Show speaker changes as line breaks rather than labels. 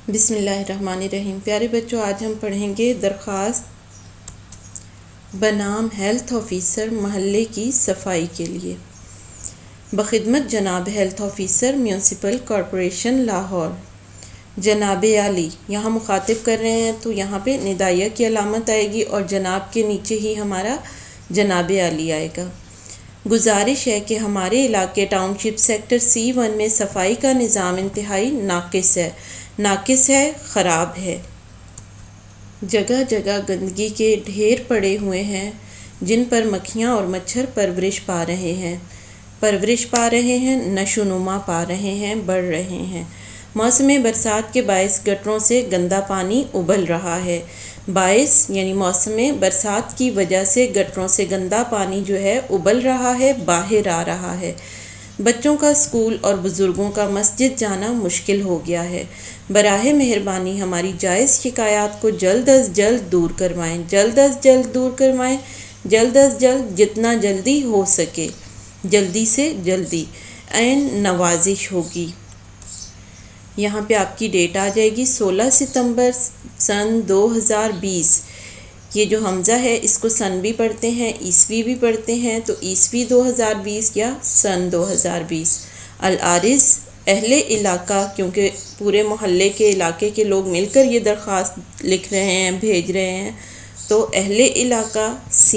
بسم اللہ الرحمن الرحیم۔ پیارے بچوں، آج ہم پڑھیں گے درخواست بنام ہیلتھ آفیسر محلے کی صفائی کے لیے۔ بخدمت جناب health officer municipal corporation Lahore. جناب عالی، یہاں مخاطب کر رہے ہیں تو یہاں پہ ندائیہ کی علامت آئے گی اور جناب کے نیچے ہی ہمارا جناب عالی آئے گا۔ گزارش ہے کہ ہمارے علاقے ٹاؤن شپ سیکٹر C1 میں صفائی کا نظام انتہائی ناقص ہے، خراب ہے۔ جگہ جگہ گندگی کے ڈھیر پڑے ہوئے ہیں جن پر مکھیاں اور مچھر پرورش پا رہے ہیں، نشو و نما پا رہے ہیں، بڑھ رہے ہیں۔ موسم برسات کے باعث گٹروں سے گندا پانی ابل رہا ہے۔ موسم برسات کی وجہ سے گٹروں سے گندا پانی جو ہے ابل رہا ہے، باہر آ رہا ہے۔ بچوں کا اسکول اور بزرگوں کا مسجد جانا مشکل ہو گیا ہے۔ براہ مہربانی ہماری جائز شکایات کو جلد از جلد دور کروائیں، جلد از جلد جتنا جلدی ہو سکے، جلدی سے جلدی عین نوازش ہوگی۔ یہاں پہ آپ کی ڈیٹ آ جائے گی 16 ستمبر سن 2020۔ یہ جو حمزہ ہے اس کو سن بھی پڑھتے ہیں، عیسوی بھی پڑھتے ہیں، تو عیسوی 2020 یا سن 2020۔ العارض اہل علاقہ، کیونکہ پورے محلے کے علاقے کے لوگ مل کر یہ درخواست لکھ رہے ہیں، بھیج رہے ہیں، تو اہل علاقہ س